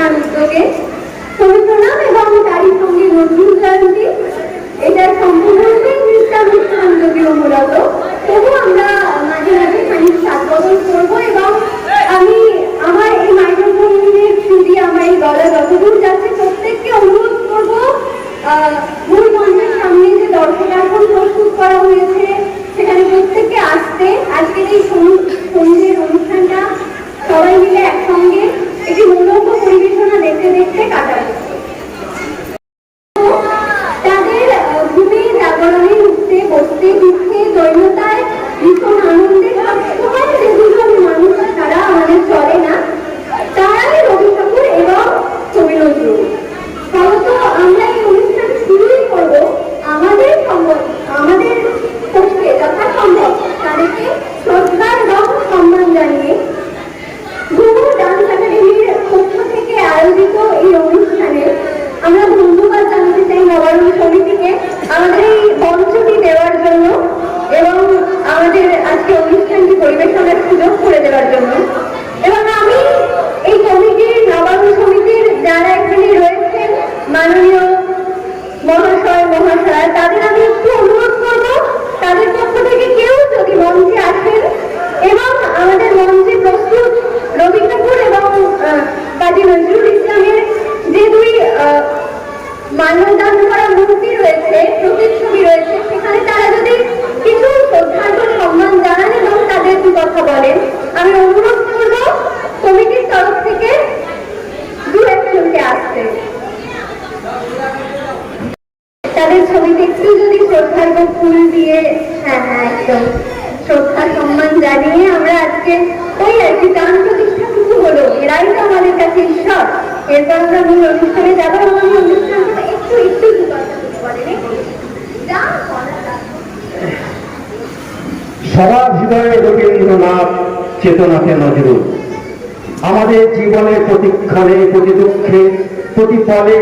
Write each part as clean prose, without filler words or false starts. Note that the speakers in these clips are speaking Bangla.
তার উদ্যোগে ছবি প্রণাম এবং তারই সঙ্গে নজরুল জয়ন্তী, এটা সম্পূর্ণরূপে নৃত্যানুষ্ঠান যদিও মূলত, তবু আমরা মাঝে মাঝে খানিক সাজবদল করবো এবং আমি আমার এই মাইক্রোফোনের থ্রু দিয়ে আমার এই গলা যতদূর যাচ্ছে প্রত্যেককে অনুরোধ করবো মূল মঞ্চের সামনে যে দর্শনার্থন প্রস্তুত করা হয়েছে সেখানে প্রত্যেককে আসতে, আজকের এই সন্ধ্যের অনুষ্ঠানটা সবাই মিলে একসঙ্গে একটি মনোজ্ঞ পরিবেশনা দেখতে দেখতে কাটাবে। তাদের ঘুমে জাগরণে উঠতে বসতে দুঃখে দৈন্যতায় ভীষণ আনন্দে সবসময় যে দুজন মানুষ তারা আমাদের চলে না, তারাই রবি ঠাকুর এবং কবি নজরুল। ফলত আমরা এই অনুষ্ঠান শুরুই করবো আমাদের পক্ষে যথাসম্ভব তাদেরকে শ্রদ্ধা এবং সম্মান জানিয়ে। ঘুমুর ডান্স একাডেমির পক্ষ থেকে আয়োজিত এই অনুষ্ঠানে আমরা ধন্যবাদ জানাতে চাই নবায়ন সমিতিকে আমাদের এই মঞ্চটি দেওয়ার জন্য এবং আমাদের আজকে অনুষ্ঠানটি পরিবেশনার সুযোগ করে দেওয়ার জন্য। এবং আমি এই কমিটির নবায়ন সমিতির যারা এখানে রয়েছেন মাননীয় মহাশয় মহাশয়, তাদের আমি একটু অনুরোধ করব তাদের পক্ষ থেকে কেউ যদি মঞ্চে আসেন এবং আমাদের মঞ্চে প্রস্তুত রবি ঠাকুর এবং কাজী নজরুল ইসলামের যে দুই মান্যদান করা মূর্তি রয়েছে, প্রতিচ্ছবি রয়েছে, সেখানে তারা যদি কিছু শ্রদ্ধার্ঘ্য সম্মান জানান এবং তাদের দু কথা বলেন, আমি অনুরোধ করব কমিটির তরফ থেকে দু একজনকে আসতে। তাদের ছবিতে একটু যদি শ্রদ্ধার্ঘ্য ফুল দিয়ে, হ্যাঁ হ্যাঁ একদম শ্রদ্ধা সম্মান জানিয়ে আমরা আজকে ওই আর কি গান প্রতিষ্ঠাটুকু হলো, এরাই তো আমাদের কাছে ঈশ্বর। এরপর আমরা মূল অনুষ্ঠানে যাবো এবং আমি অনুষ্ঠানটা একটু একটু সবার হৃদয়ে রবীন্দ্রনাথ, চেতনাতে নজরুল। আমাদের জীবনের প্রতিক্ষণে, প্রতি দুঃখে, প্রতি ফলে,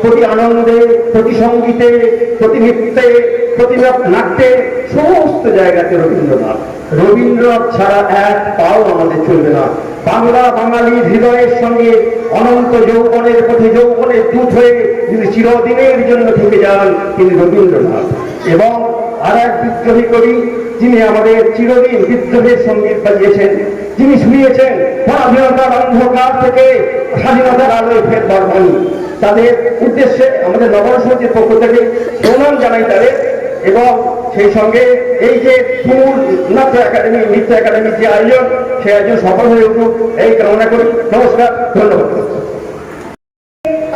প্রতি আনন্দে, প্রতি সঙ্গীতে, প্রতি নৃত্যে, প্রতি নাট্যে, সমস্ত জায়গাতে রবীন্দ্রনাথ। রবীন্দ্রনাথ ছাড়া এক পাও আমাদের চলবে না। বাংলা বাঙালির হৃদয়ের সঙ্গে অনন্ত যৌবনের পথে যৌবনের দূত হয়ে যিনি চিরদিনের জন্য থেকে যান তিনি রবীন্দ্রনাথ। এবং আর এক বিদ্রোহী কবি যিনি আমাদের চিরদিন বিদ্রোহের সঙ্গীত বাজিয়েছেন, যিনি শুনিয়েছেন স্বাধীনতার অন্ধকার থেকে স্বাধীনতার আলোয় ফেরবার বাণী। তাদের উদ্দেশ্যে আমাদের নবায়ন সমিতির পক্ষ থেকে প্রণাম জানাই তাদের। এবং সেই সঙ্গে এই যে ফুল নৃত্য একাডেমির যে আয়োজন, সেই আয়োজন সফল হয়ে উঠুক এই কামনা করি। নমস্কার, ধন্যবাদ।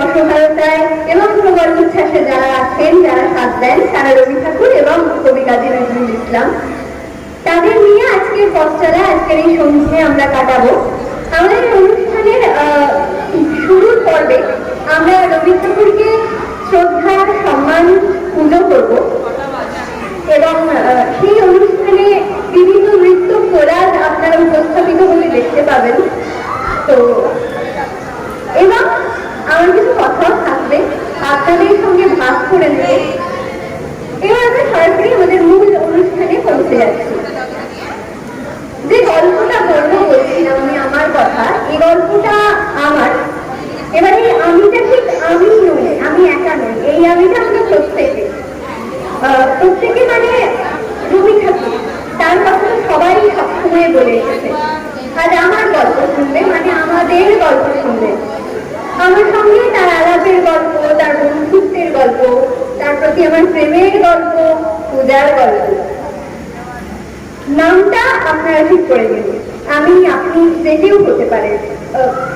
অসহায়তায় এবং প্রবল উচ্ছ্বাসে যারা আছেন, যারা সাথ দেন, সারা রবি ঠাকুর এবং কবি কাজী নজরুল ইসলাম, তাদের নিয়ে আজকের পথচলা, আজকের এই সন্ধ্যে আমরা কাটাবো। আমাদের অনুষ্ঠানের শুরুর পর্বে আমরা রবি ঠাকুরকে শ্রদ্ধা সম্মান পুজো করবো এবং সেই অনুষ্ঠানে বিভিন্ন নৃত্য কোলাজ আপনারা উপস্থাপিত হলে দেখতে পাবেন। তো এবং আমার কিছু কথাও থাকবে আপনাদের সঙ্গে ভাগ করে নেবে। এবার আমরা সরাসরি আমাদের মূল অনুষ্ঠানে পৌঁছে যাচ্ছি। যে গল্পটা বলবো বলছিলাম আমি আমার কথা, এই গল্পটা আমার। এবার এই আমিটা ঠিক আমি নই, আমি একা নই, এই আমিটা আমরা প্রত্যেকে মানে রবি ঠাকুর, তার কথা সবাই সবসময় বলে এসেছে। আজ আমার গল্প শুনবে মানে আমাদের গল্প শুনবে, আমার সঙ্গে তার আলাপের গল্প, তার বন্ধুত্বের গল্প, তার প্রতি আমার প্রেমের গল্প, পূজার গল্প। নামটা আপনারা ঠিক করে দিন, আমি আপনি যে কেউ হতে পারে।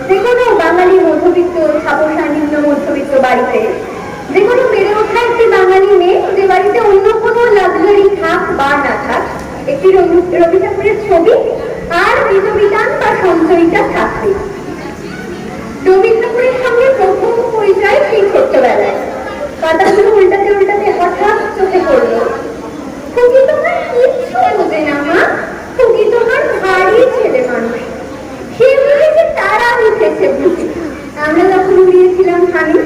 যে কোনো বাঙালি মধ্যবিত্ত, ছাপোষা নিম্ন মধ্যবিত্ত বাড়িতে যে কোনো বেড়ে ওঠা একটি বাঙালি মেয়ে, যে বাড়িতে অন্য কোনো লাক্সারি থাক বা না থাক, একটি রবি ঠাকুরের ছবি আর বিধান বা সঞ্চয়িতা থাকবে। রবি ঠাকুরের সঙ্গে প্রথম পরিচয় সেই ছোট্টবেলায়। পাতাগুলো উল্টাতে উল্টাতে হঠাৎ চোখে পড়লো, খুকি তোমার কিচ্ছু বোঝে না মা, খুকি তোমার ভারী ছেলে মানুষ। সে বুঝেছে তারা উঠেছে বুঝি, আমরা যখন উড়িয়েছিলাম খানি।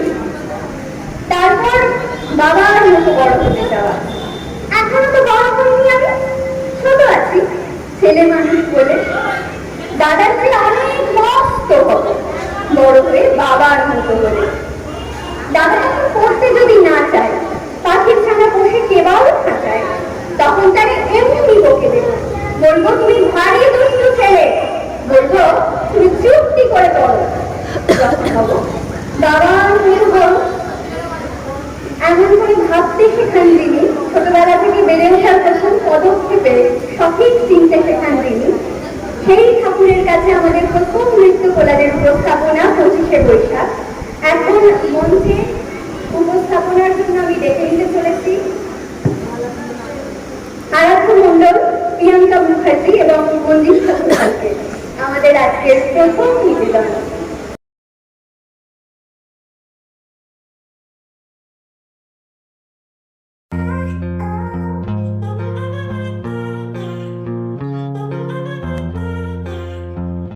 তারপর বাবার মতো বড় হতে যাওয়া, এখনো তো বড় হয়নি, আমি ছোট আছি, ছেলে মানুষ বলে। দাদার চেয়ে অনেক মস্ত হব, বড় হয়ে বাবার মতো করে। দাদা যখন পড়তে যদি না চায়, পাখির ছানা বসে কেবাও খাঁচায়, তখন তারে এমনি বকে দেবো, বলবো তুমি ভারী দুষ্টু ছেলে, বলবো তুমি চুপটি করে পড়ো। যখন হবো বাবা নির্ভর, এমন করে ভাবতে শেখান তিনি, ছোটবেলা থেকে বেড়ে ওঠার প্রথম পদক্ষেপে সঠিক চিনতে শেখান তিনি। সেই ঠাকুরের কাছে আমাদের প্রথম নৃত্য কোলারের উপস্থাপনা 25শে বৈশাখ। এখন মঞ্চে উপস্থাপনার জন্য আমি ডেকে নিতে চলেছি আরাধ্য মণ্ডল, প্রিয়াঙ্কা মুখার্জি এবং মঞ্জিত ঠাকুরকে, আমাদের আজকের প্রথম নিবেদন।